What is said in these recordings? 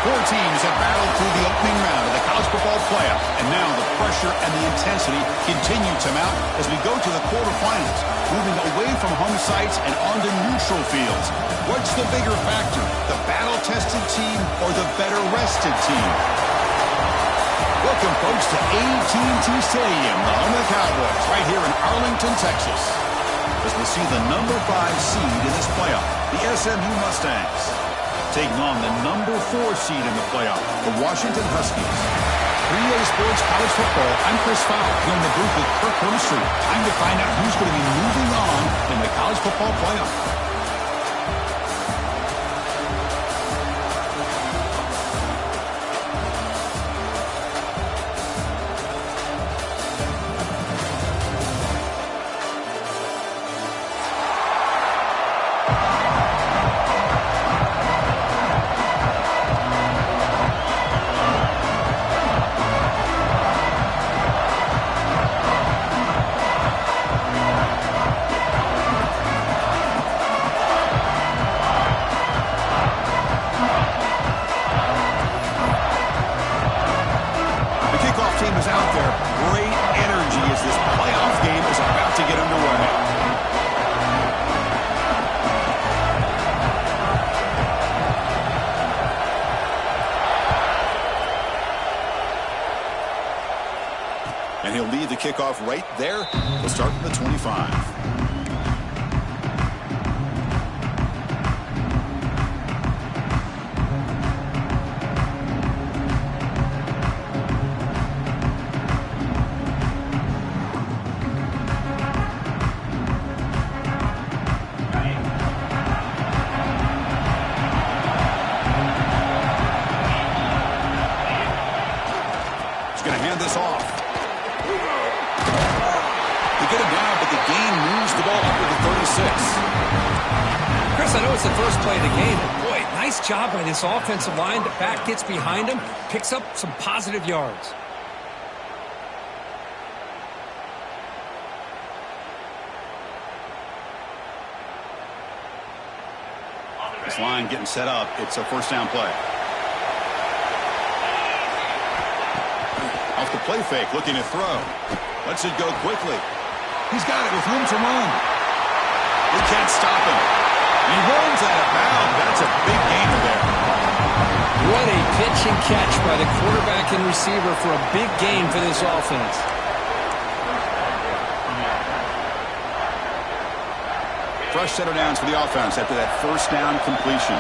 Four teams have battled through the opening round of the college football playoff, and now the pressure and the intensity continue to mount as we go to the quarterfinals, moving away from home sites and onto neutral fields. What's the bigger factor, the battle-tested team or the better-rested team? Welcome, folks, to AT&T Stadium, the home of the Cowboys, right here in Arlington, Texas, as we see the number 5 seed in this playoff, the SMU Mustangs, taking on the number 4 seed in the playoff, the Washington Huskies. 3A Sports College Football, I'm Chris Fowler, here in the booth with Kirk Hermstreet. Time to find out who's going to be moving on in the college football playoff. And he'll lead the kickoff right there. We'll start from the 25. He's going to hand this off. Get him down, but the gain moves the ball up to the 36. Chris, I know it's the first play of the game, but boy, nice job by this offensive line. The back gets behind him, picks up some positive yards. This line getting set up. It's a first down play. Off the play fake, looking to throw. Lets it go quickly. He's got it with room to run. They can't stop him. He runs out of bounds. That's a big gainer there. What a pitch and catch by the quarterback and receiver for a big gain for this offense. Fresh set of downs for the offense after that first down completion.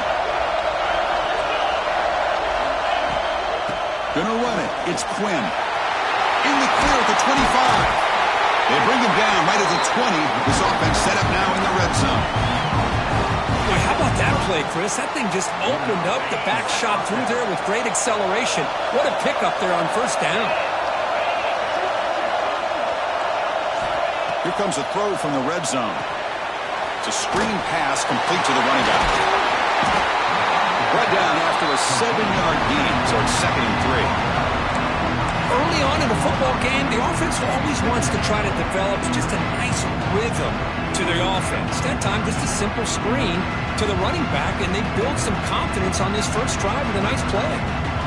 Gonna run it. It's Quinn. In the clear at the 25. They bring him down right at the 20. This offense set up now in the red zone. Boy, how about that play, Chris? That thing just opened up. The back shot through there with great acceleration. What a pickup there on first down. Here comes a throw from the red zone. It's a screen pass complete to the running back. Brought down after a 7-yard gain, so it's 2nd and 3. Early on in a football game, the offense always wants to try to develop just a nice rhythm to their offense. That time, just a simple screen to the running back, and they build some confidence on this first drive with a nice play.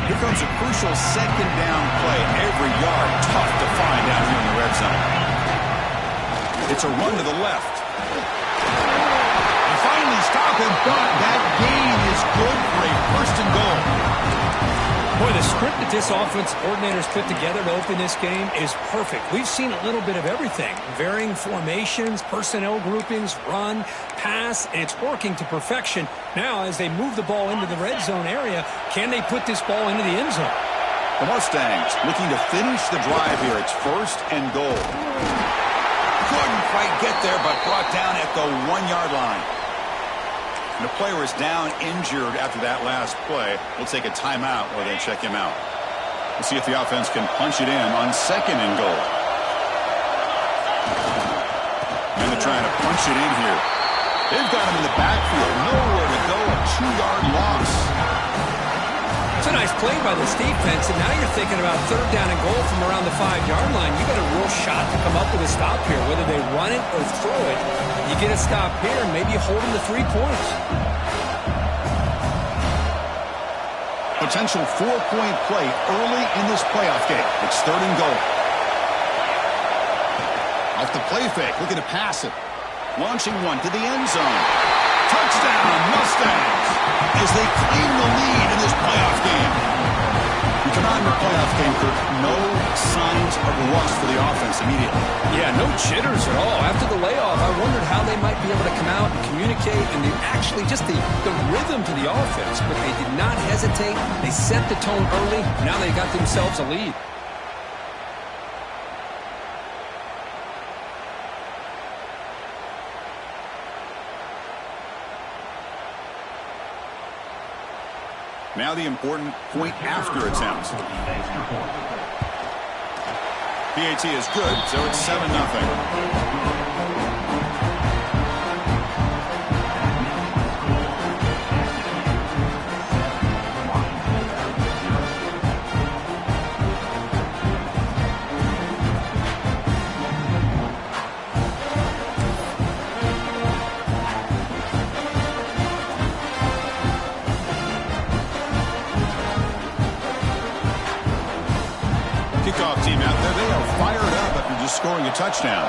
Here comes a crucial 2nd down play. Every yard tough to find down here in the red zone. It's a run to the left. They finally stop him, but that gain is good for a 1st and goal. Boy, the script that this offense coordinators put together to open this game is perfect. We've seen a little bit of everything. Varying formations, personnel groupings, run, pass, and it's working to perfection. Now, as they move the ball into the red zone area, can they put this ball into the end zone? The Mustangs looking to finish the drive here. It's 1st and goal. Couldn't quite get there, but brought down at the 1-yard line. And the player is down injured after that last play. We'll take a timeout or then check him out. We'll see if the offense can punch it in on 2nd and goal. And they're trying to punch it in here. They've got him in the backfield. Nowhere to go. A 2-yard loss. It's a nice play by this defense, and now you're thinking about 3rd down and goal from around the 5-yard line. You got a real shot to come up with a stop here. Whether they run it or throw it, you get a stop here and maybe hold them to 3 points. Potential 4-point play early in this playoff game. It's 3rd and goal. Off the play fake, looking to pass it. Launching one to the end zone. Touchdown, Mustangs, as they claim the lead in this playoff game. We come out in the playoff game, Kirk. No signs of rust for the offense immediately. Yeah, no jitters at all. After the layoff, I wondered how they might be able to come out and communicate and actually just the rhythm to the offense. But they did not hesitate. They set the tone early. Now they got themselves a lead. Now the important point after attempt. PAT is good, so it's 7-0. Kickoff team out there, they are fired up after just scoring a touchdown.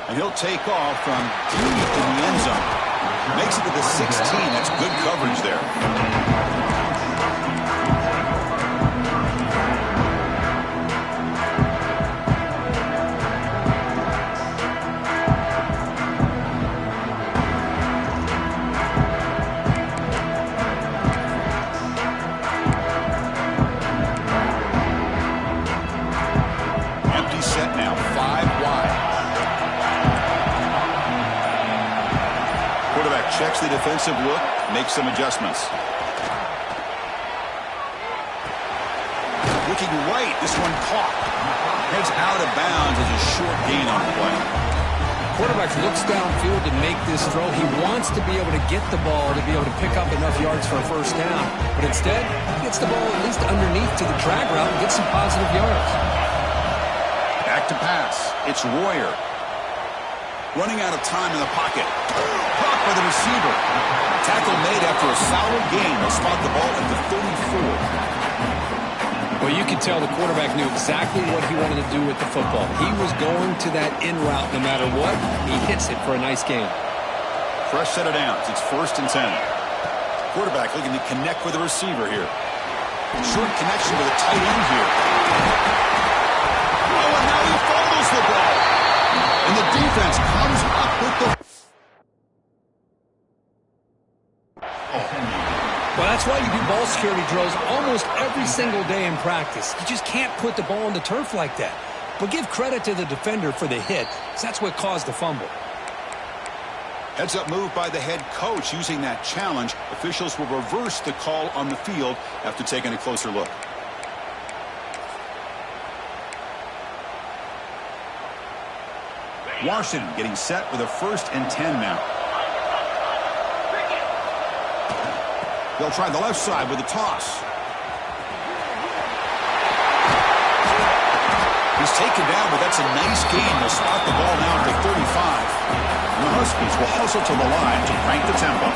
And he'll take off from deep in the end zone. Makes it to the 16. That's good coverage there. Checks the defensive look, makes some adjustments. Looking right, this one caught. Heads out of bounds as a short gain on the play. Quarterback looks downfield to make this throw. He wants to be able to get the ball to be able to pick up enough yards for a first down. But instead, he gets the ball at least underneath to the drag route and gets some positive yards. Back to pass. It's Royer. Running out of time in the pocket. Caught by the receiver. Tackle made after a solid gain. They'll spot the ball at the 34. Well, you could tell the quarterback knew exactly what he wanted to do with the football. He was going to that in route no matter what. He hits it for a nice gain. Fresh set of downs. It's 1st and 10. Quarterback looking to connect with the receiver here. Short connection with a tight end here. Oh, and now he fumbles the ball. And the defense comes up with the... Well, that's why you do ball security drills almost every single day in practice. You just can't put the ball on the turf like that. But give credit to the defender for the hit, because that's what caused the fumble. Heads-up move by the head coach using that challenge. Officials will reverse the call on the field after taking a closer look. Washington getting set with a 1st and 10 now. They'll try the left side with a toss. He's taken down, but that's a nice gain. They'll spot the ball now at the 35. And the Huskies will hustle to the line to crank the tempo.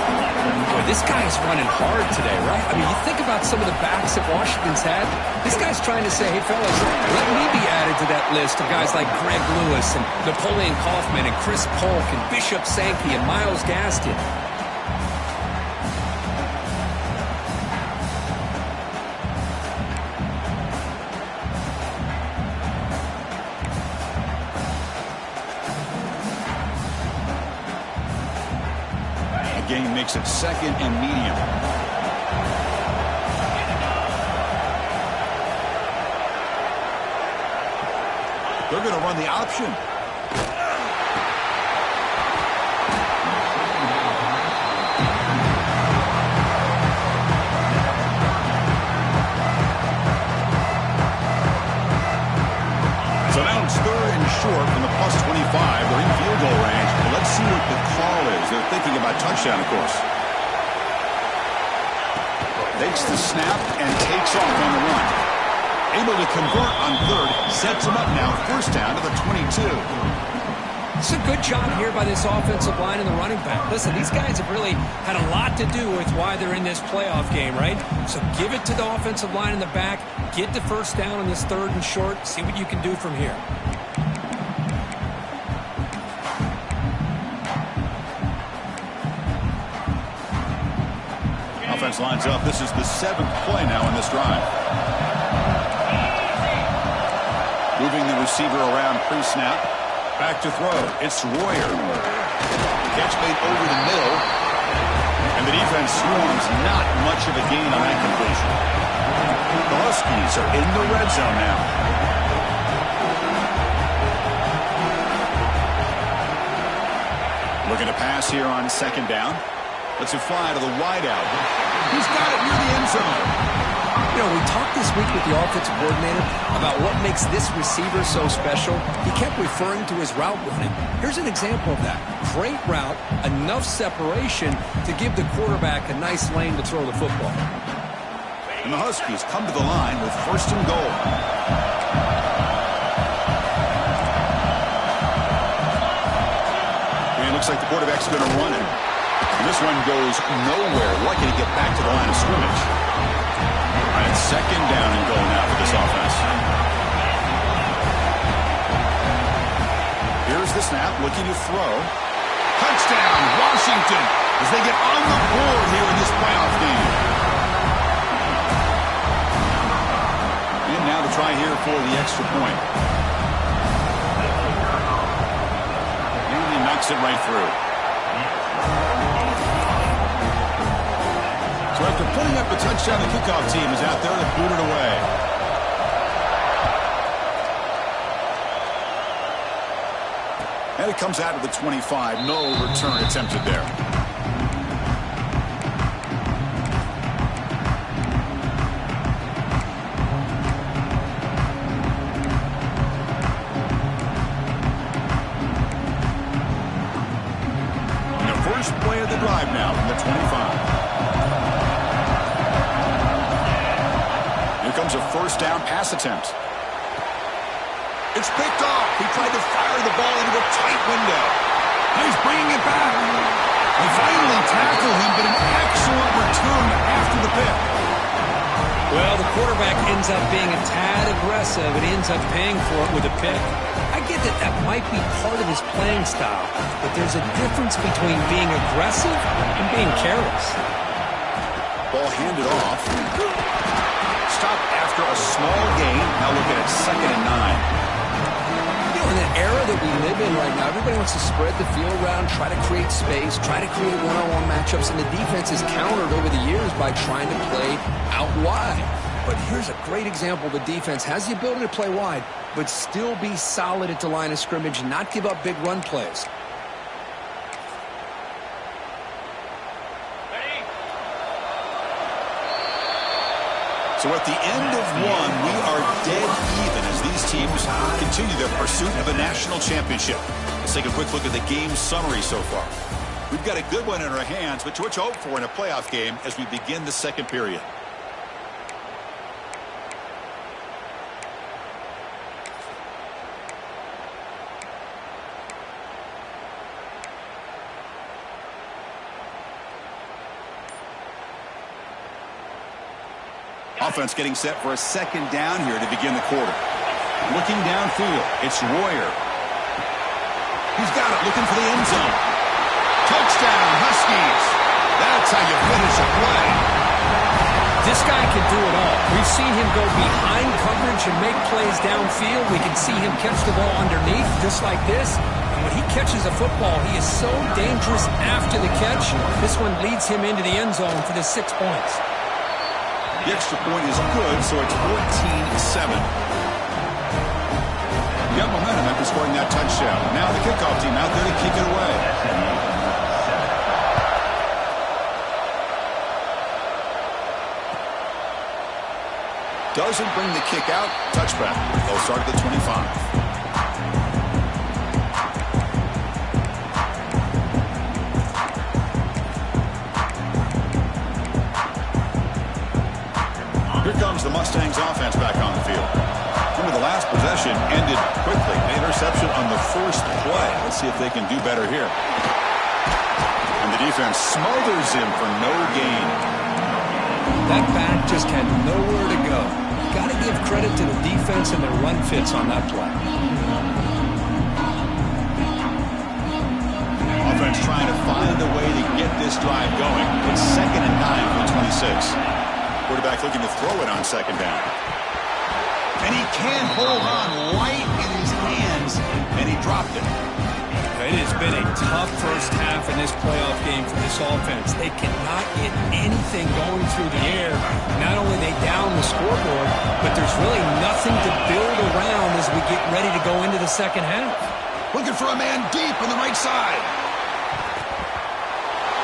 Boy, this guy's running hard today, right? I mean, you think about some of the backs that Washington's had. This guy's trying to say, hey, fellas, let me be added to that list of guys like Greg Lewis and Napoleon Kaufman and Chris Polk and Bishop Sankey and Myles Gaston. Gain makes it 2nd and medium. They're going to run the option. So now it's 3rd and short from the +25. They're in field goal range. Well, let's see what the call is. They're thinking about touchdown, of course. Takes the snap and takes off on the run. Able to convert on 3rd. Sets him up now. 1st down to the 22. It's a good job here by this offensive line and the running back. Listen, these guys have really had a lot to do with why they're in this playoff game, right? So give it to the offensive line in the back. Get the first down on this 3rd and short. See what you can do from here. Offense lines up. This is the 7th play now in this drive. Moving the receiver around pre-snap. Back to throw. It's Royer. Catch made over the middle. And the defense swarms. Not much of a gain on that completion. The Huskies are in the red zone now. Looking to pass here on 2nd down. Let's it fly to the wideout. He's got it near the end zone. You know, we talked this week with the offensive coordinator about what makes this receiver so special. He kept referring to his route running. Here's an example of that. Great route, enough separation to give the quarterback a nice lane to throw the football. And the Huskies come to the line with 1st and goal. And it looks like the quarterback's going to run it. And this one goes nowhere. Lucky to get back to the line of scrimmage. All right, 2nd down and goal now for this offense. Here's the snap, looking to throw. Touchdown, Washington, as they get on the board here in this playoff game. And now to try here for the extra point. And he knocks it right through. So after putting up a touchdown, the kickoff team is out there to boot it away. And it comes out of the 25. No return attempted there. And the first play of the drive now from the 25. Comes a 1st down pass attempt. It's picked off. He tried to fire the ball into a tight window. And he's bringing it back. They finally tackle him, but an excellent return after the pick. Well, the quarterback ends up being a tad aggressive and ends up paying for it with a pick. I get that that might be part of his playing style, but there's a difference between being aggressive and being careless. Ball handed off. Stopped after a small gain. Now looking at 2nd and 9. You know, in the era that we live in right now, everybody wants to spread the field around, try to create space, try to create one-on-one matchups, and the defense is countered over the years by trying to play out wide. But here's a great example. The defense has the ability to play wide, but still be solid at the line of scrimmage, not give up big run plays. So at the end of one, we are dead even as these teams continue their pursuit of a national championship. Let's take a quick look at the game summary so far. We've got a good one in our hands, but what you hope for in a playoff game as we begin the 2nd period. Offense getting set for a 2nd down here to begin the quarter. Looking downfield, it's Royer. He's got it, looking for the end zone. Touchdown, Huskies. That's how you finish a play. This guy can do it all. We've seen him go behind coverage and make plays downfield. We can see him catch the ball underneath, just like this. And when he catches a football, he is so dangerous after the catch. This one leads him into the end zone for the 6 points. The extra point is good, so it's 14-7. You got momentum after scoring that touchdown. Now the kickoff team out there to kick it away. Doesn't bring the kick out. Touchback. They'll start at the 25. Here comes the Mustangs offense back on the field. Remember, the last possession ended responded quickly. An interception on the first play. Let's see if they can do better here. And the defense smothers him for no gain. That back just had nowhere to go. Got to give credit to the defense and their run fits on that play. Offense trying to find a way to get this drive going. It's 2nd and 9 from 26. Quarterback looking to throw it on 2nd down. And he can't hold on right in his hands, and he dropped it. It has been a tough first half in this playoff game for this offense. They cannot get anything going through the air. Not only they down the scoreboard, but there's really nothing to build around as we get ready to go into the second half. Looking for a man deep on the right side.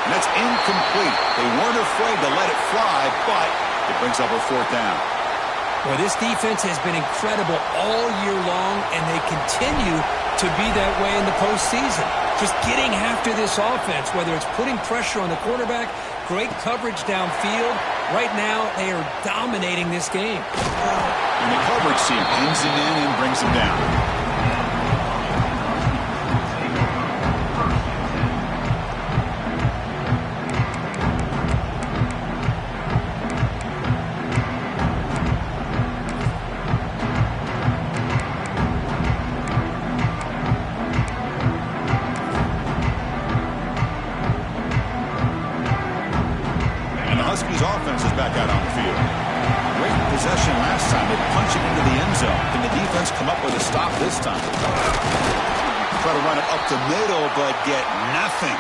And that's incomplete. They weren't afraid to let it fly, but it brings up a 4th down. Well, this defense has been incredible all year long, and they continue to be that way in the postseason. Just getting after this offense, whether it's putting pressure on the quarterback, great coverage downfield. Right now, they are dominating this game. And the coverage team pins him in and brings him down. Offense is back out on the field. Great possession last time. They punch it into the end zone. Can the defense come up with a stop this time? Try to run it up the middle, but get nothing.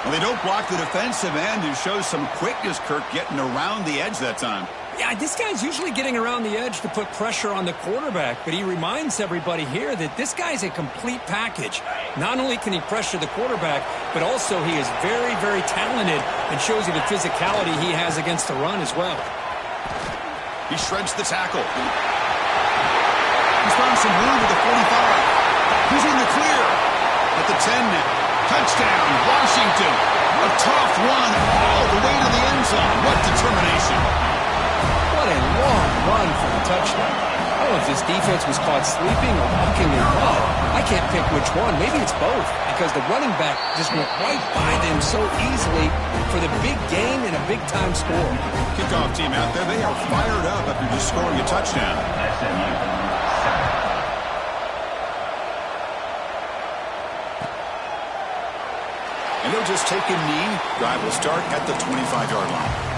Well, they don't block the defensive end, who shows some quickness, Kirk, getting around the edge that time. Yeah, this guy's usually getting around the edge to put pressure on the quarterback, but he reminds everybody here that this guy's a complete package. Not only can he pressure the quarterback, but also he is very, very talented and shows you the physicality he has against the run as well. He shreds the tackle. He's found some room at the 45. He's in the clear. At the 10 now. Touchdown, Washington. A tough run all the way to the end zone. What determination. What a long run for the touchdown. I don't know if this defense was caught sleeping or walking in mud. I can't pick which one. Maybe it's both, because the running back just went right by them so easily for the big gain and a big-time score. Kickoff team out there, they are fired up after just scoring a touchdown. And they'll just take a knee. Drive will start at the 25-yard line.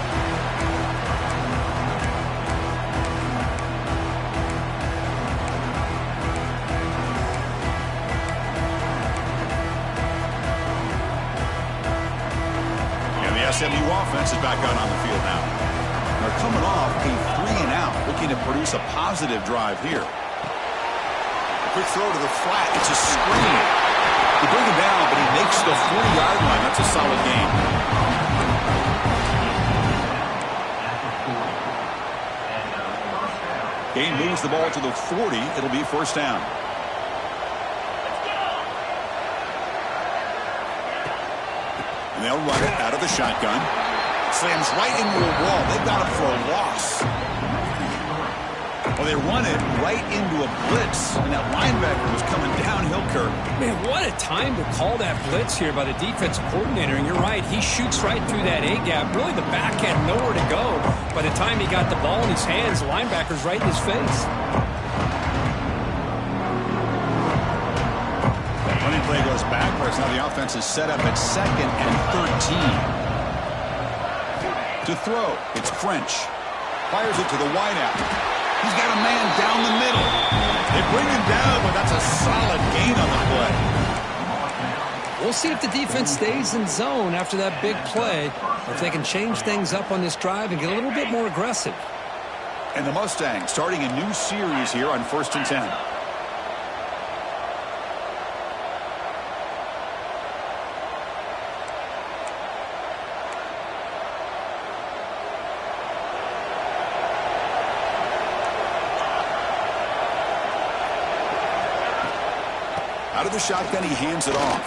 SMU offense is back out on the field now. They're coming off a 3-and-out, looking to produce a positive drive here. A quick throw to the flat. It's a screen. They bring him down, but he makes the 40-yard line. That's a solid gain. Gain moves the ball to the 40. It'll be 1st down. And they'll run it out of the shotgun. Slams right into a wall. They've got it for a loss. Well, they run it right into a blitz. And that linebacker was coming downhill, Kirk. Man, what a time to call that blitz here by the defensive coordinator. And you're right, he shoots right through that A-gap. Really, the back had nowhere to go. By the time he got the ball in his hands, the linebacker's right in his face. Running play goes backwards. Now the offense is set up at 2nd and 13. To throw, it's French. Fires it to the wideout. He's got a man down the middle. They bring him down, but that's a solid gain on the play. We'll see if the defense stays in zone after that big play, or if they can change things up on this drive and get a little bit more aggressive. And the Mustangs starting a new series here on 1st and 10. Out of the shotgun, he hands it off.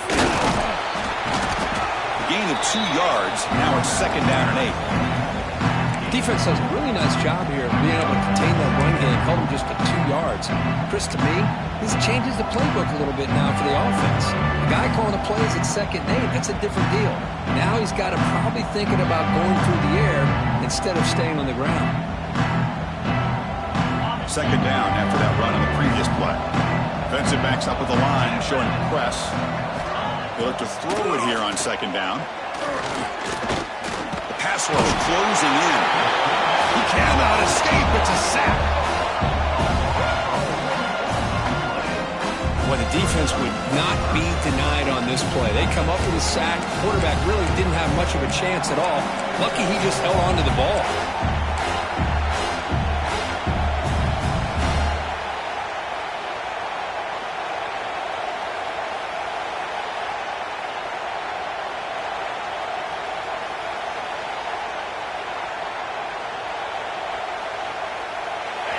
A gain of 2 yards. Now it's 2nd down and 8. Defense does a really nice job here of being able to contain that run game, held him just to 2 yards. Chris, to me, this changes the playbook a little bit now for the offense. The guy calling the plays at 2nd and 8, that's a different deal. Now he's got to probably thinking about going through the air instead of staying on the ground. 2nd down after that run on the previous play. Defensive backs up with the line, showing press. He'll look to throw it here on 2nd down. Pass rush closing in. He cannot escape. It's a sack. Well, the defense would not be denied on this play. They come up with a sack. The quarterback really didn't have much of a chance at all. Lucky he just held on to the ball.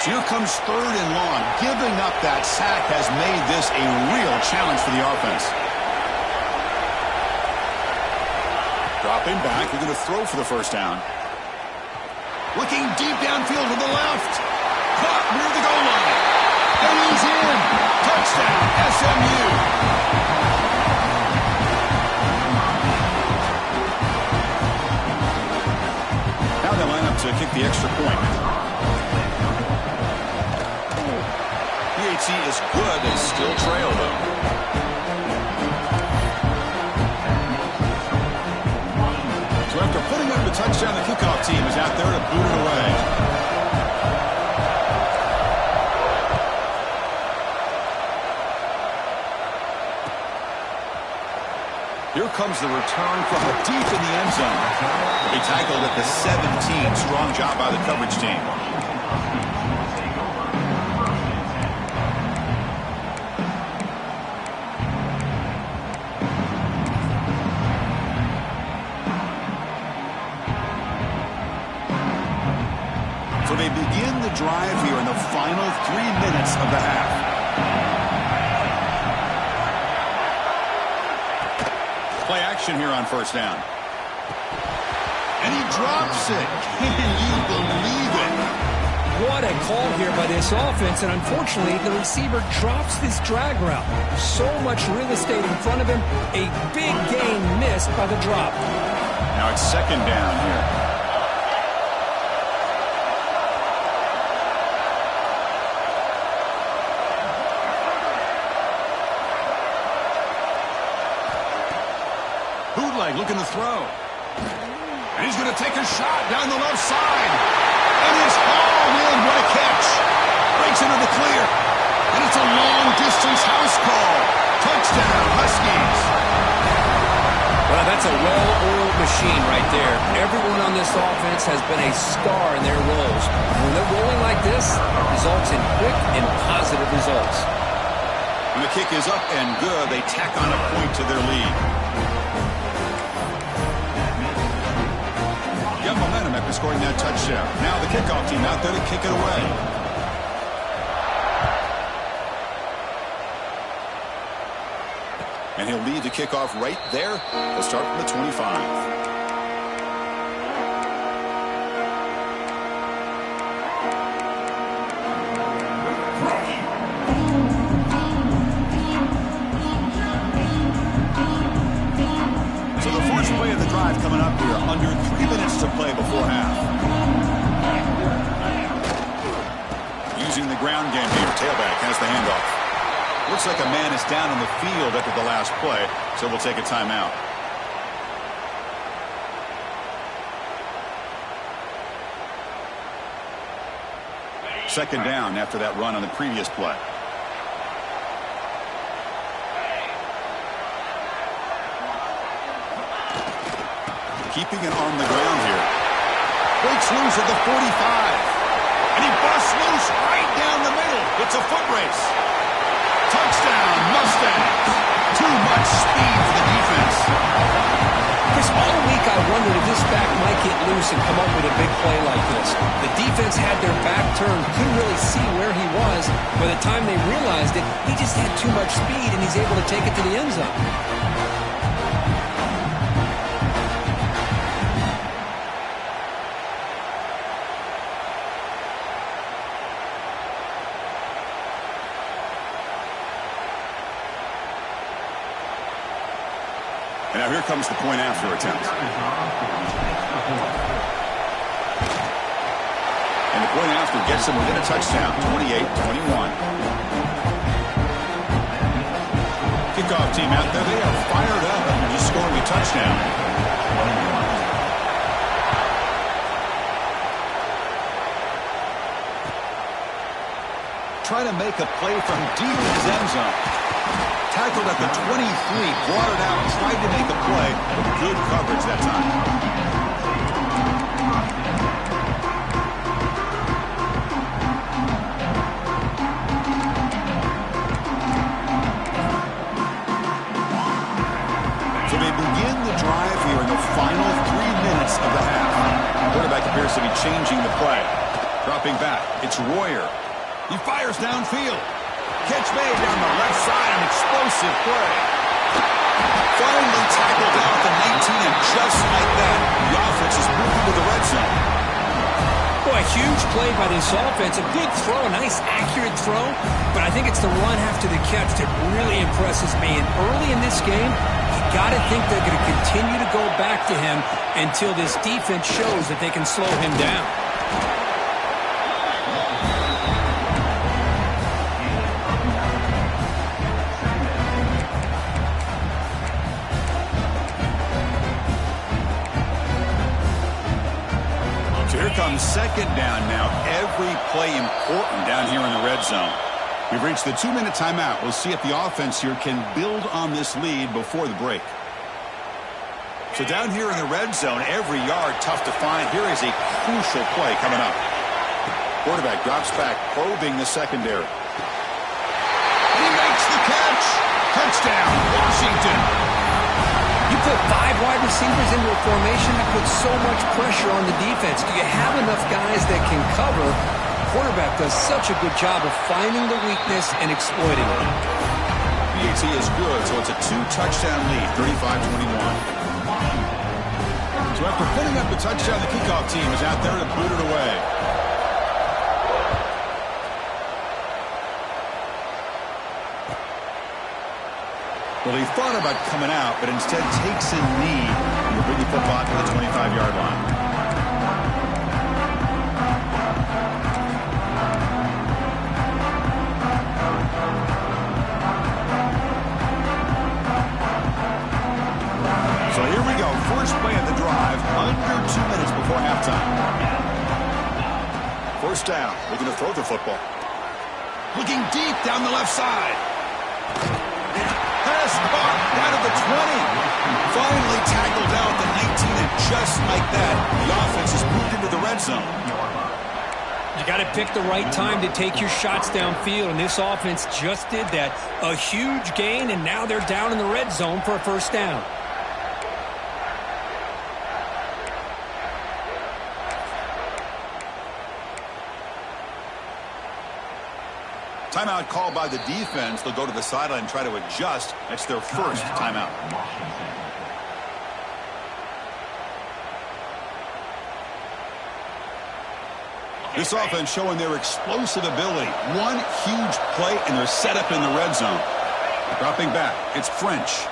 Here comes 3rd and long. Giving up that sack has made this a real challenge for the offense. Dropping back. We're going to throw for the 1st down. Looking deep downfield to the left. Caught near the goal line. And he's in. Touchdown, SMU. Now they line up to kick the extra point. PHC is good and still trail, though. So after putting up the touchdown, the kickoff team is out there to boot it away. Here comes the return from deep in the end zone. He tackled at the 17. Strong job by the coverage team. So they begin the drive here in the final 3 minutes of the half. Play action here on 1st down. And he drops it. Can you believe it? What a call here by this offense, and unfortunately, the receiver drops this drag route. So much real estate in front of him. A big gain missed by the drop. Now it's 2nd down here. Bootleg looking to throw. And he's going to take a shot down the left side. And he's hauled in. What a catch. Breaks into the clear. And it's a long-distance house call. Touchdown, Huskies. Well, that's a well-oiled machine right there. Everyone on this offense has been a star in their roles. When they're rolling like this, it results in quick and positive results. When the kick is up and good, they tack on a point to their lead. Got momentum after scoring that touchdown. Now the kickoff team out there to kick it away. And he'll lead the kickoff right there. They'll start from the 25. Coming up here, under 3 minutes to play before half. Using the ground game here, tailback has the handoff. Looks like a man is down on the field after the last play, so we'll take a timeout. Second down after that run on the previous play. Keeping it on the ground here. Breaks loose at the 45. And he busts loose right down the middle. It's a foot race. Touchdown, Mustangs. Too much speed for the defense. Chris, all week I wondered if this back might get loose and come up with a big play like this. The defense had their back turned, couldn't really see where he was. By the time they realized it, he just had too much speed, and he's able to take it to the end zone. And now here comes the point after attempt. And the point after gets them within a touchdown, 28-21. Kickoff team out there, they are fired up and just scoring a touchdown. Trying to make a play from deep in his end zone. Tackled at the 23, brought it out, tried to make a play with good coverage that time. So they begin the drive here in the final 3 minutes of the half. The quarterback appears to be changing the play. Dropping back, it's Royer. He fires downfield. Catch made down the left side, an explosive play. Finally tackled out at the 19, and just like that, the offense is moving to the red zone. Boy, a huge play by this offense. A good throw, a nice accurate throw, but I think it's the run after the catch that really impresses me. And early in this game, you got to think they're going to continue to go back to him until this defense shows that they can slow him down. Comes second down now. Every play important down here in the red zone. We've reached the 2-minute timeout. We'll see if the offense here can build on this lead before the break. So down here in the red zone, every yard tough to find. Here is a crucial play coming up. Quarterback drops back, probing the secondary. He makes the catch. Touchdown, Washington. You put 5 wide receivers into a formation that puts so much pressure on the defense. Do you have enough guys that can cover? Quarterback does such a good job of finding the weakness and exploiting it. BAT is good, so it's a 2-touchdown lead, 35-21. So after putting up the touchdown, the kickoff team is out there to boot it away. Well, he thought about coming out, but instead takes a knee and will bring the football to the 25-yard line. So here we go. First play of the drive, under 2 minutes before halftime. First down, looking to throw the football. Looking deep down the left side. Pass caught down at the 20. Finally tackled out the 19, and just like that, the offense has moved into the red zone. You got to pick the right time to take your shots downfield, and this offense just did that. A huge gain, and now they're down in the red zone for a first down. Timeout called by the defense. They'll go to the sideline and try to adjust. That's their first timeout. This offense showing their explosive ability. One huge play, and they're set up in the red zone. Dropping back, it's French.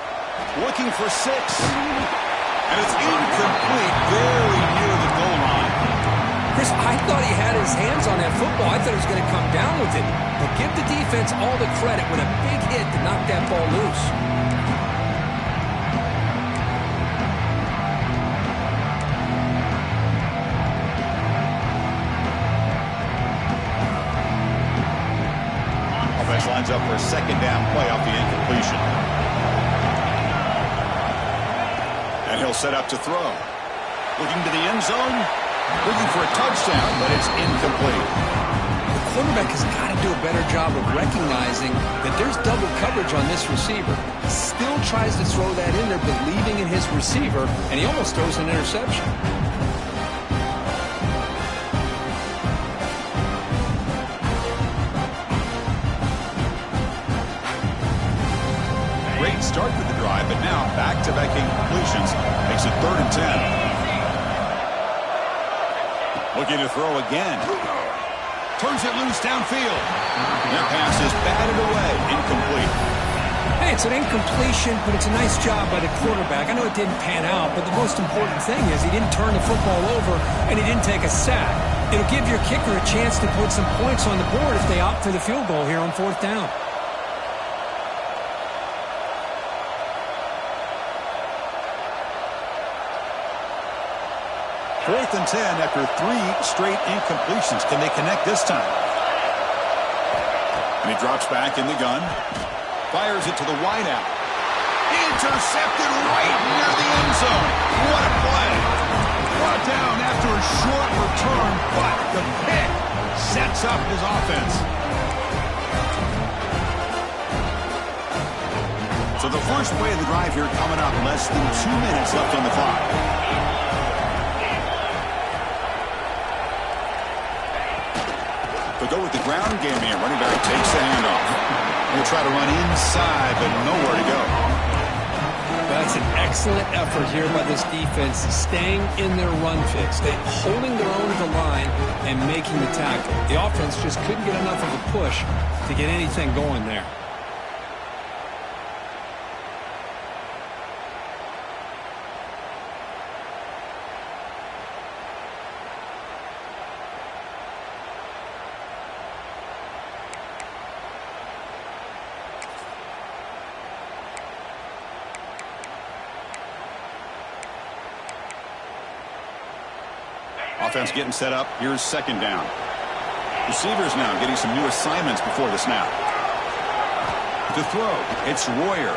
Looking for 6. And it's incomplete, very near the goal line. Chris, I thought he had his hands on that football. I thought he was going to come down with it. But give the defense all the credit with a big hit to knock that ball loose. Offense lines up for a second down play off the incompletion. And he'll set up to throw. Looking to the end zone. Looking for a touchdown, but it's incomplete. The quarterback has got to do a better job of recognizing that there's double coverage on this receiver. He still tries to throw that in there, believing in his receiver, and he almost throws an interception. Great start to the drive, but now back-to-back incompletions makes it 3rd and 10. Looking to throw again. Turns it loose downfield. That pass is batted away. Incomplete. Hey, Hey, it's an incompletion, but it's a nice job by the quarterback. I know it didn't pan out, but the most important thing is he didn't turn the football over and he didn't take a sack. It'll give your kicker a chance to put some points on the board if they opt for the field goal here on 4th down. Fourth and 10 after 3 straight incompletions. Can they connect this time? And he drops back in the gun. Fires it to the wideout. Intercepted right near the end zone. What a play. Brought down after a short return, but the pick sets up his offense. So the first play of the drive here coming up. Less than 2 minutes left on the clock. They'll go with the ground game here. Running back takes the handoff. He'll try to run inside, but nowhere to go. That's an excellent effort here by this defense, staying in their run fix. They're holding their own at the line and making the tackle. The offense just couldn't get enough of a push to get anything going there. Offense getting set up. Here's 2nd down. Receivers now getting some new assignments before the snap. To throw, it's Royer.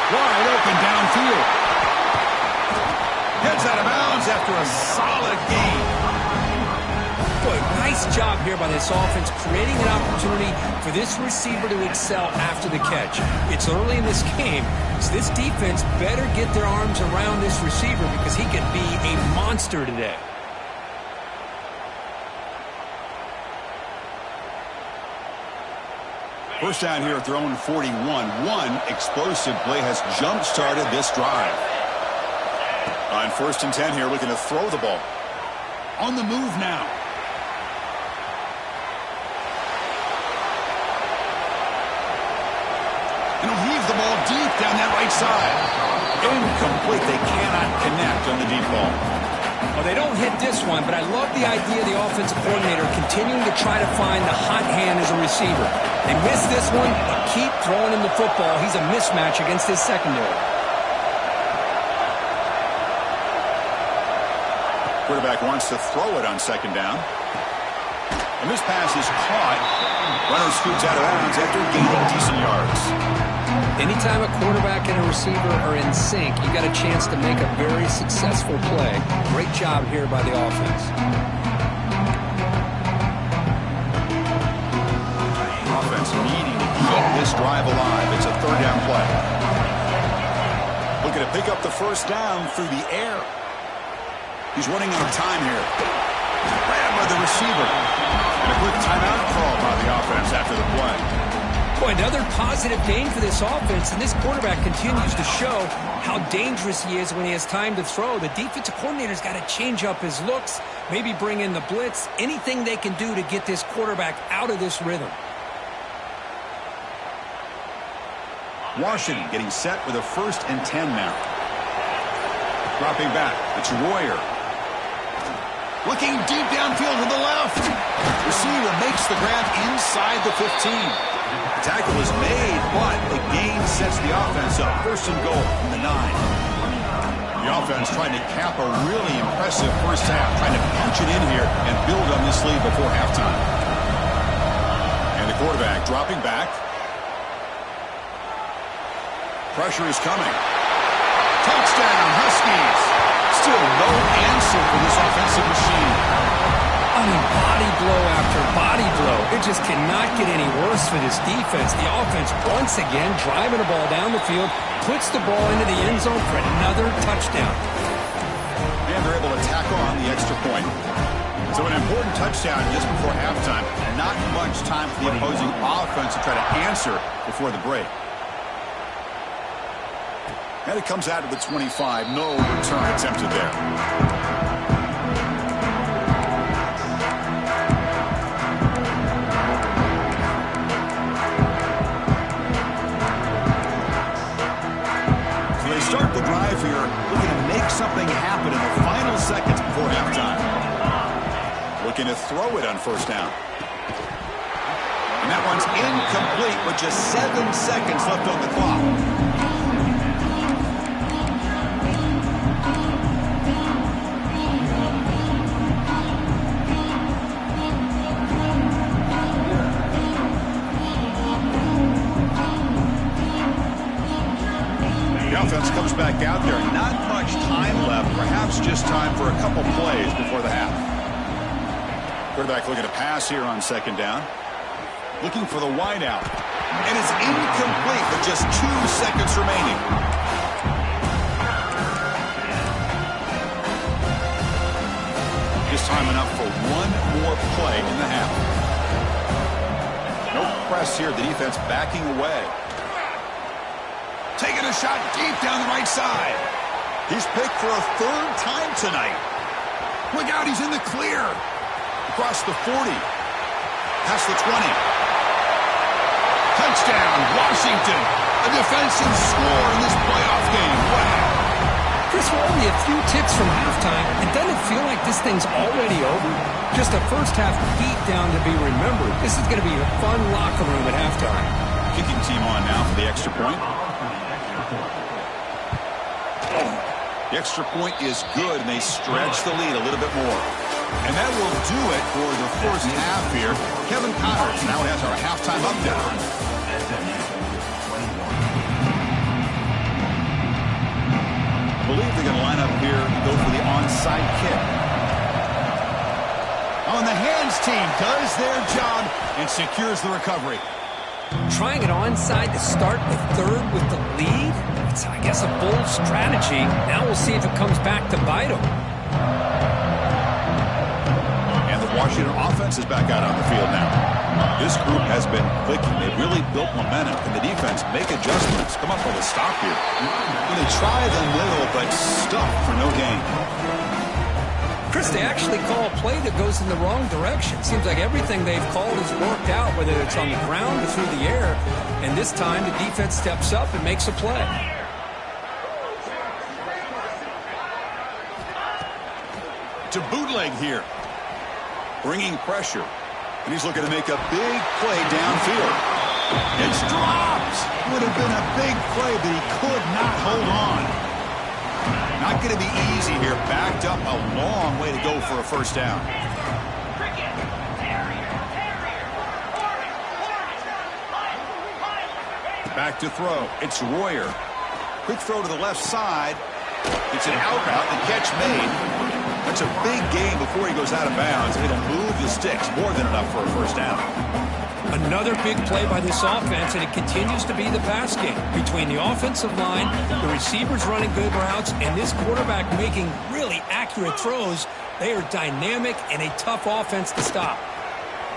Wide open downfield. Heads out of bounds after a solid gain. Boy, nice job here by this offense, creating an opportunity for this receiver to excel after the catch. It's early in this game, so this defense better get their arms around this receiver because he could be a monster today. First down here at their own 41. One explosive play has jump-started this drive. On 1st and 10 here, looking to throw the ball. On the move now. And he'll heave the ball deep down that right side. Incomplete. They cannot connect on the deep ball. Well, they don't hit this one, but I love the idea of the offensive coordinator continuing to try to find the hot hand as a receiver. They missed this one, but keep throwing him the football. He's a mismatch against his secondary. Quarterback wants to throw it on 2nd down. And this pass is caught. Runner scoots out of bounds after gaining decent yards. Anytime a quarterback and a receiver are in sync, you got a chance to make a very successful play. Great job here by the offense. Offense needing to keep this drive alive. It's a 3rd down play. Looking to pick up the 1st down through the air. He's running out of time here. Grabbed by the receiver. And a quick timeout call by the offense after the play. Boy, another positive gain for this offense, and this quarterback continues to show how dangerous he is when he has time to throw. The defensive coordinator's got to change up his looks, maybe bring in the blitz, anything they can do to get this quarterback out of this rhythm. Washington getting set with a 1st and 10 now. Dropping back, it's Royer. Looking deep downfield to the left. Receiver makes the grab inside the 15. The tackle is made, but the gain sets the offense up. 1st and goal from the 9. The offense trying to cap a really impressive first half, trying to punch it in here and build on this lead before halftime. And the quarterback dropping back. Pressure is coming. Touchdown, Huskies. Still no answer for this offensive machine. I mean, body blow after body blow. It just cannot get any worse for this defense. The offense, once again, driving the ball down the field, puts the ball into the end zone for another touchdown. And they're able to tack on the extra point. So an important touchdown just before halftime. Not much time for the opposing offense to try to answer before the break. And it comes out of the 25. No return attempted there. throw it on first down. And that one's incomplete with just 7 seconds left on the clock. Offense comes back out there. Not much time left. Perhaps just time for a couple plays before the half. Quarterback looking to pass here on second down. Looking for the wide out. And it's incomplete with just 2 seconds remaining. Just time enough for one more play in the half. No press here. The defense backing away. Taking a shot deep down the right side. He's picked for a 3rd time tonight. Look out, he's in the clear. Across the 40. Past the 20. Touchdown, Washington. A defensive score in this playoff game. Wow. Chris, we're only a few ticks from halftime. It doesn't feel like this thing's already over. Just a first half beat down to be remembered. This is going to be a fun locker room at halftime. Kicking team on now for the extra point. The extra point is good, and they stretch the lead a little bit more. And that will do it for the first half here. Kevin Connors now has our halftime update. I believe they're going to line up here and go for the onside kick. On the hands team does their job and secures the recovery. Trying it onside to start the 3rd with the lead? It's, I guess, a bold strategy. Now we'll see if it comes back to bite them. And the Washington offense is back out on the field now. This group has been clicking. They've really built momentum. Can the defense make adjustments? Come up with a stop here. Well, they try the middle, but stuff for no gain. Chris, they actually call a play that goes in the wrong direction. Seems like everything they've called has worked out, whether it's on the ground or through the air. And this time, the defense steps up and makes a play. To bootleg here. Bringing pressure. And he's looking to make a big play downfield. It's dropped. Would have been a big play, but he could not hold on. Not going to be easy here. Backed up a long way to go for a first down. Back to throw. It's Royer. Quick throw to the left side. It's an out route. The catch made. That's a big gain before he goes out of bounds. It'll move the sticks more than enough for a first down. Another big play by this offense, and it continues to be the pass game. Between the offensive line, the receivers running good routes, and this quarterback making really accurate throws, they are dynamic and a tough offense to stop.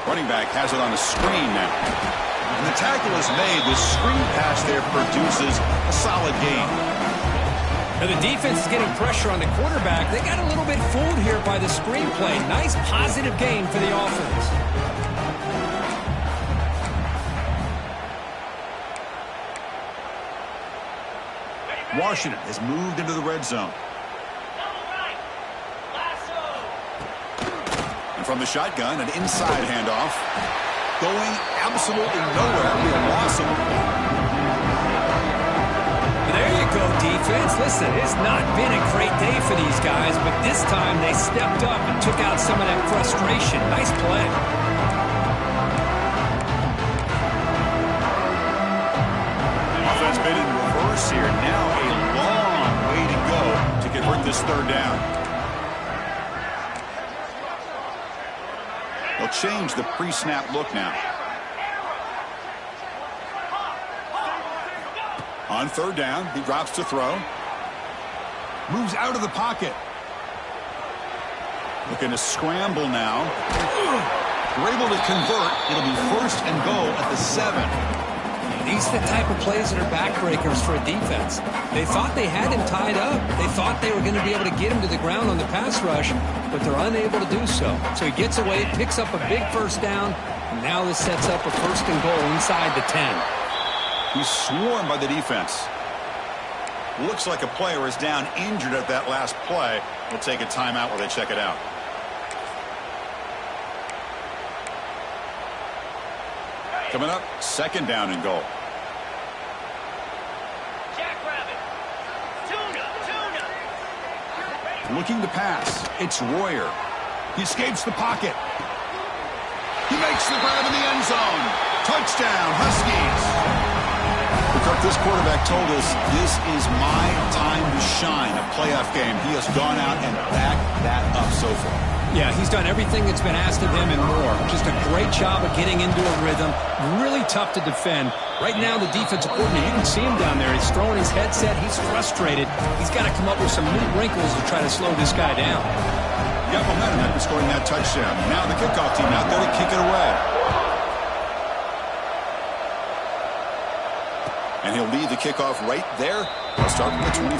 Running back has it on the screen now. And the tackle is made. The screen pass there produces a solid gain. Now the defense is getting pressure on the quarterback. They got a little bit fooled here by the screen play. Nice positive gain for the offense. Washington has moved into the red zone. And from the shotgun, an inside handoff. Going absolutely nowhere. We lost him. There you go, defense. Listen, it's not been a great day for these guys, but this time they stepped up and took out some of that frustration. Nice play. Offense made in reverse here. Now a long way to go to convert this third down. They'll change the pre-snap look now. On third down, he drops to throw. Moves out of the pocket. Looking to scramble now. We're able to convert. It'll be first and goal at the 7. These are the type of plays that are backbreakers for a defense. They thought they had him tied up. They thought they were going to be able to get him to the ground on the pass rush, but they're unable to do so. So he gets away, picks up a big first down, and now this sets up a first and goal inside the 10. He's swarmed by the defense. Looks like a player is down injured at that last play. We'll take a timeout while they check it out. Coming up, second down and goal. Looking to pass. It's Royer. He escapes the pocket. He makes the grab in the end zone. Touchdown, Huskies. This quarterback told us this is my time to shine, a playoff game. He has gone out and backed that up so far. Yeah, he's done everything that's been asked of him and more. Just a great job of getting into a rhythm. Really tough to defend. Right now, the defensive coordinator, you can see him down there. He's throwing his headset. He's frustrated. He's got to come up with some new wrinkles to try to slow this guy down. Got momentum after scoring that touchdown. Now the kickoff team out there to kick it away. And he'll lead the kickoff right there. He'll start from the 25.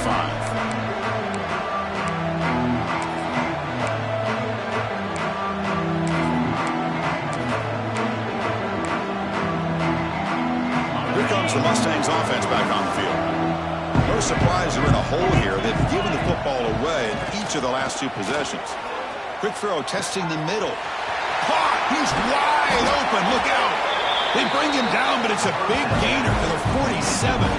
Here comes the Mustangs offense back on the field. No surprise they're in a hole here. They've given the football away in each of the last two possessions. Quick throw testing the middle. Caught! He's wide open. Look out! They bring him down, but it's a big gainer to the 47.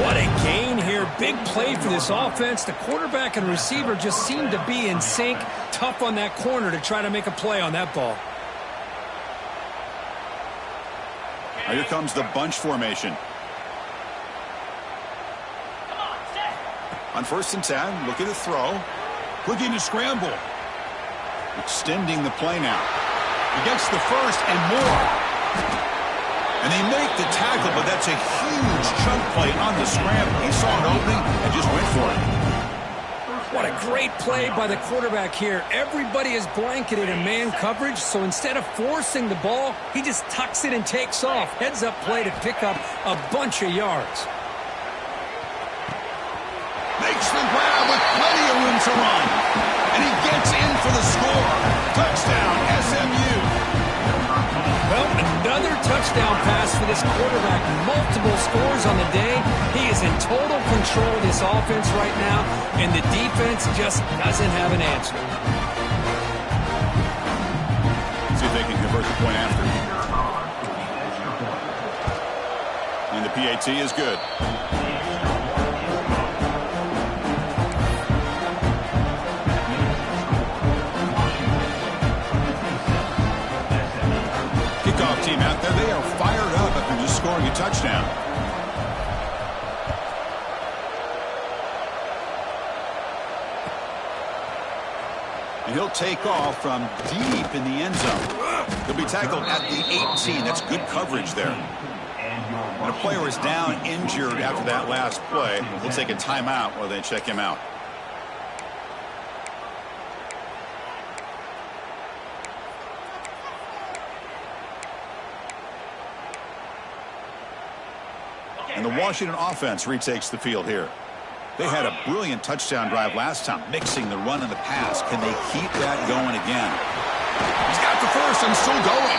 What a gain here. Big play for this offense. The quarterback and receiver just seem to be in sync. Tough on that corner to try to make a play on that ball. Now here comes the bunch formation. On 1st and 10, looking to throw. Looking to scramble. Extending the play now. He gets the first and more. And they make the tackle, but that's a huge chunk play on the scramble. He saw an opening and just went for it. What a great play by the quarterback here. Everybody is blanketed in man coverage, so instead of forcing the ball, he just tucks it and takes off. Heads up play to pick up a bunch of yards. Makes the grab with plenty of room to run. And he gets in for the score. Touchdown, SMU. Well, another touchdown pass for this quarterback. Multiple scores on the day. He is in total control of this offense right now, and the defense just doesn't have an answer. See if they can convert the point after. And the PAT is good. Kickoff team out there, they are fired up after just scoring a touchdown. And he'll take off from deep in the end zone. He'll be tackled at the 18. That's good coverage there. And a player is down injured after that last play. We'll take a timeout while they check him out. And the Washington offense retakes the field here. They had a brilliant touchdown drive last time, mixing the run and the pass. Can they keep that going again? He's got the first and still going.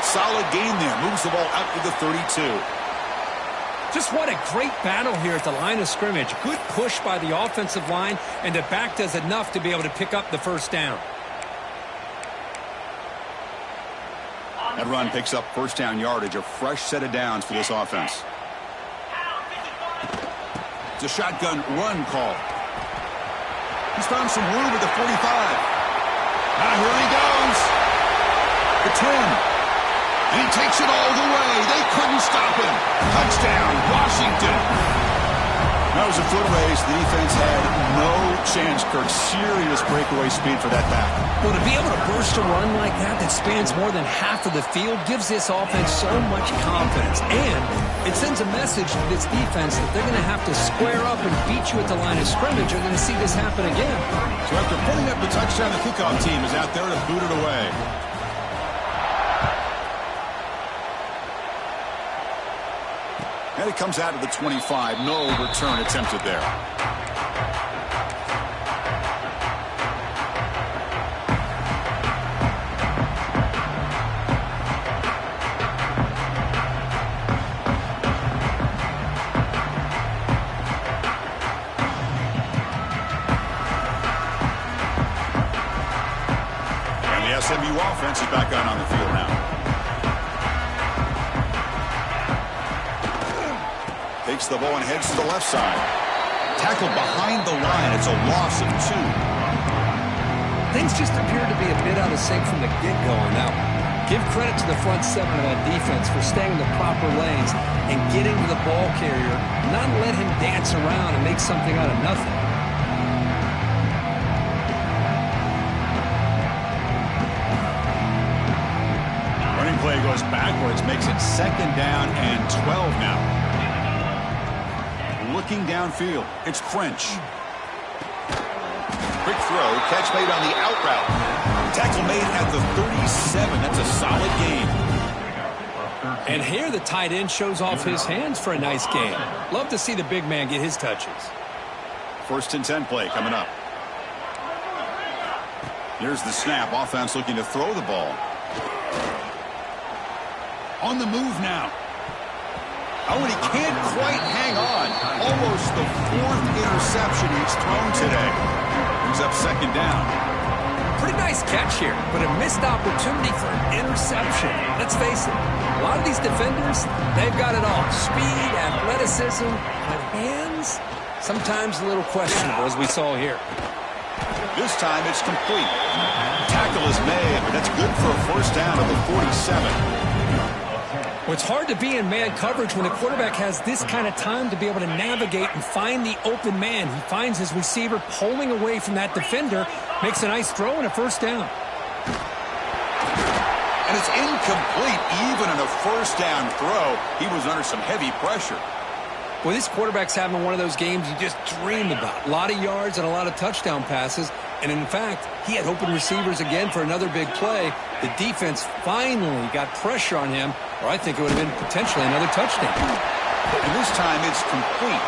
Solid gain there. Moves the ball out to the 32. Just what a great battle here at the line of scrimmage. Good push by the offensive line, and the back does enough to be able to pick up the first down. That run picks up first down yardage, a fresh set of downs for this offense. It's a shotgun run call. He's found some room at the 45. Now here he goes. The 10. And he takes it all the way. They couldn't stop him. Touchdown, Washington. That was a foot race. The defense had no chance, Kirk. Serious breakaway speed for that back. Well, to be able to burst a run like that spans more than half of the field gives this offense so much confidence. And it sends a message to this defense that they're going to have to square up and beat you at the line of scrimmage. You're going to see this happen again. So after putting up the touchdown, the kickoff team is out there to boot it away. And it comes out of the 25. No return attempted there. And the SMU offense is back out on the field now. takes the ball and heads to the left side. Tackled behind the line. It's a loss of 2. Things just appeared to be a bit out of sync from the get-go on that one. Give credit to the front 7 of that defense for staying in the proper lanes and getting to the ball carrier, not let him dance around and make something out of nothing. Running play goes backwards, makes it 2nd down and 12 now. Looking downfield, it's French. Quick throw, catch made on the out route. Tackle made at the 37. That's a solid gain. And here the tight end shows off his hands for a nice game. Love to see the big man get his touches. 1st and 10 play coming up. Here's the snap. Offense looking to throw the ball. On the move now. Oh, and he can't quite hang on. Almost the 4th interception he's thrown today. Brings up 2nd down. Pretty nice catch here, but a missed opportunity for an interception. Let's face it, a lot of these defenders, they've got it all. Speed, athleticism, but hands, sometimes a little questionable, as we saw here. This time it's complete. Tackle is made, but that's good for a 1st down at the 47. Well, it's hard to be in man coverage when the quarterback has this kind of time to be able to navigate and find the open man. He finds his receiver pulling away from that defender, makes a nice throw and a 1st down. And it's incomplete. Even in a 1st down throw, he was under some heavy pressure. Well, this quarterback's having one of those games you just dream about. A lot of yards and a lot of touchdown passes. And in fact, he had open receivers again for another big play. The defense finally got pressure on him, or I think it would have been potentially another touchdown. And this time it's complete.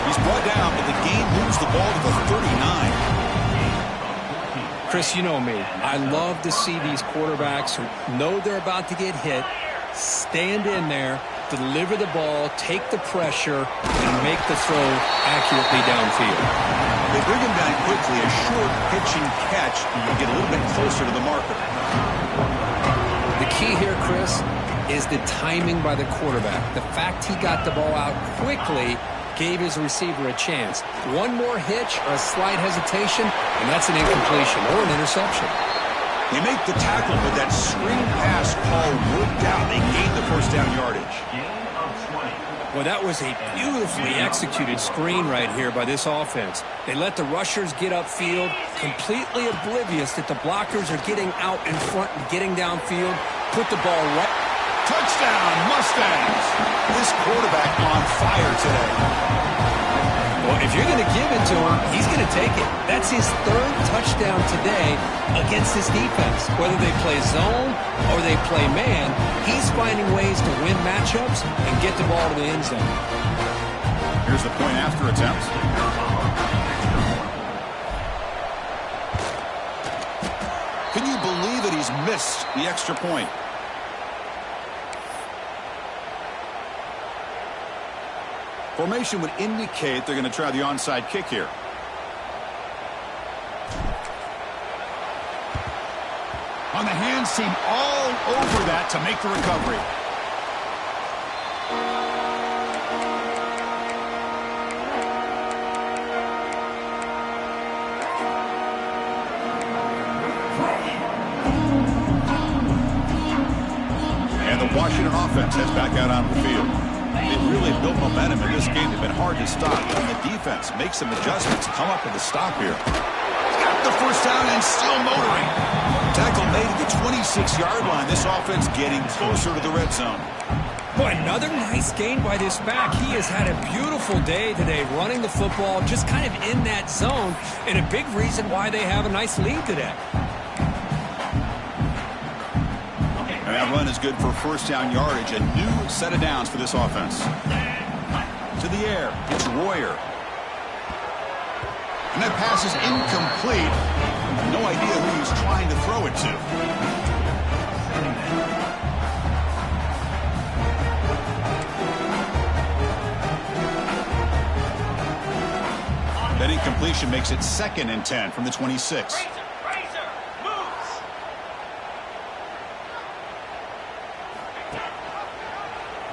He's brought down, but the game moves the ball to the 39. Chris, you know me. I love to see these quarterbacks who know they're about to get hit, stand in there, deliver the ball, take the pressure, and make the throw accurately downfield. They bring him down quickly, a short pitching catch, and get a little bit closer to the marker. The key here, Chris, is the timing by the quarterback. The fact he got the ball out quickly gave his receiver a chance. One more hitch or a slight hesitation, and that's an incompletion or an interception. They make the tackle, but that screen pass call worked out. They gained the 1st down yardage. Well, that was a beautifully executed screen right here by this offense. They let the rushers get upfield, completely oblivious that the blockers are getting out in front and getting downfield, put the ball right. Touchdown, Mustangs! This quarterback on fire today. Well, if you're going to give it to him, he's going to take it. That's his 3rd touchdown today against this defense. Whether they play zone or they play man, he's finding ways to win matchups and get the ball to the end zone. Here's the point after attempt. Can you believe it? He's missed the extra point. Formation would indicate they're going to try the onside kick here. On the hands team all over that to make the recovery. And the Washington offense heads back out onto the field. They've really built momentum in this game. They've been hard to stop. And the defense makes some adjustments, come up with a stop here. Got the 1st down and still motoring. Tackle made at the 26-yard line. This offense getting closer to the red zone. Boy, another nice gain by this back. He has had a beautiful day today running the football, just kind of in that zone, and a big reason why they have a nice lead today. And that run is good for 1st down yardage. A new set of downs for this offense. To the air, it's Royer. And that pass is incomplete. No idea who he's trying to throw it to. That incompletion makes it 2nd and 10 from the 26.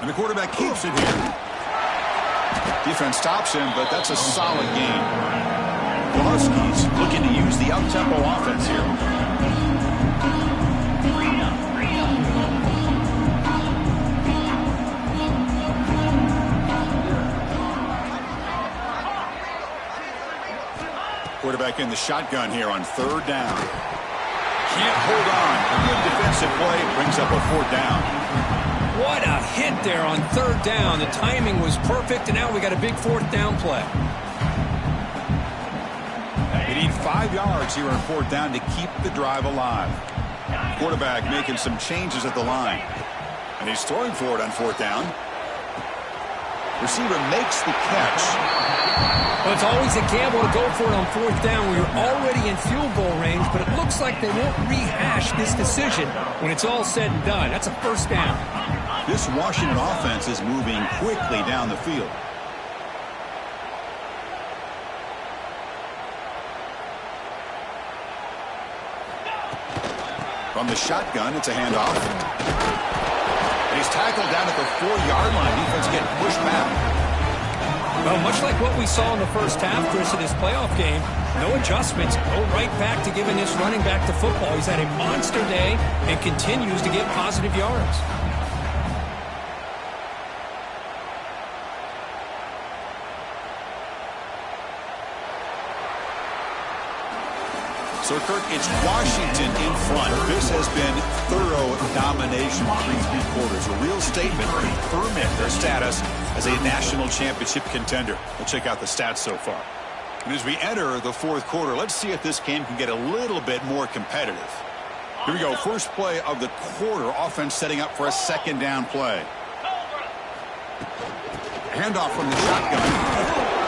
And the quarterback keeps it here. Defense stops him, but that's a solid gain. The Huskies looking to use the up-tempo offense here. Quarterback in the shotgun here on 3rd down. Can't hold on. A good defensive play brings up a 4th down. What a hit there on 3rd down. The timing was perfect, and now we got a big 4th down play. They need 5 yards here on 4th down to keep the drive alive. Quarterback making some changes at the line. And he's throwing for it on 4th down. Receiver makes the catch. Well, it's always a gamble to go for it on 4th down when you're already in field goal range, but it looks like they won't rehash this decision when it's all said and done. That's a 1st down. This Washington offense is moving quickly down the field. From the shotgun, it's a handoff. And he's tackled down at the 4-yard line. Defense getting pushed back. Well, much like what we saw in the first half, Chris, of this playoff game, no adjustments. Go right back to giving this running back to football. He's had a monster day and continues to get positive yards. So, Kirk, it's Washington in front. This has been thorough domination through 3 quarters. A real statement to permit their status as a national championship contender. We'll check out the stats so far. And as we enter the 4th quarter, let's see if this game can get a little bit more competitive. Here we go. First play of the quarter. Offense setting up for a 2nd down play. Handoff from the shotgun.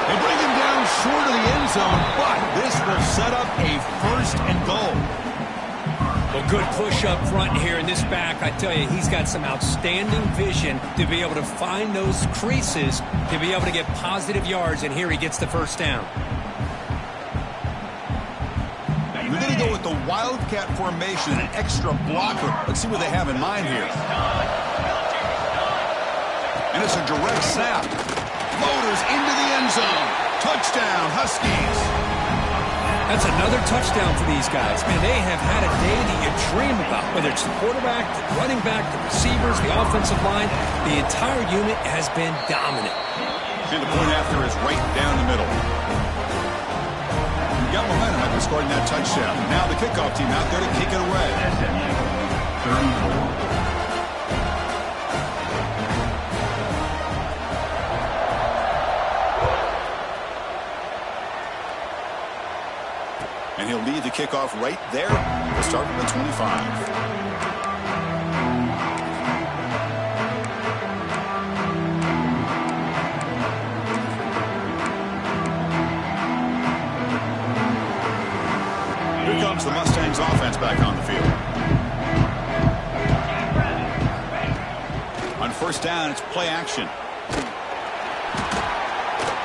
They bring him down short of the end zone, but this will set up a 1st and goal. Well, good push up front here in this back. I tell you, he's got some outstanding vision to be able to find those creases, to be able to get positive yards, and here he gets the 1st down. We're going to go with the Wildcat formation, an extra blocker. Let's see what they have in mind here. And it's a direct snap. Motors into the end zone. Touchdown, Huskies. That's another touchdown for these guys. Man, they have had a day that you dream about. Whether it's the quarterback, the running back, the receivers, the offensive line, the entire unit has been dominant. And the point after is right down the middle. You got momentum after scoring that touchdown. Now the kickoff team out there to kick it away. SMU 34. And he'll lead the kickoff right there. We'll start from the 25. Here comes the Mustangs offense back on the field. On 1st down, it's play action.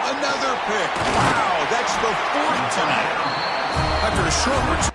Another pick. Wow, that's the 4th tonight. After a short return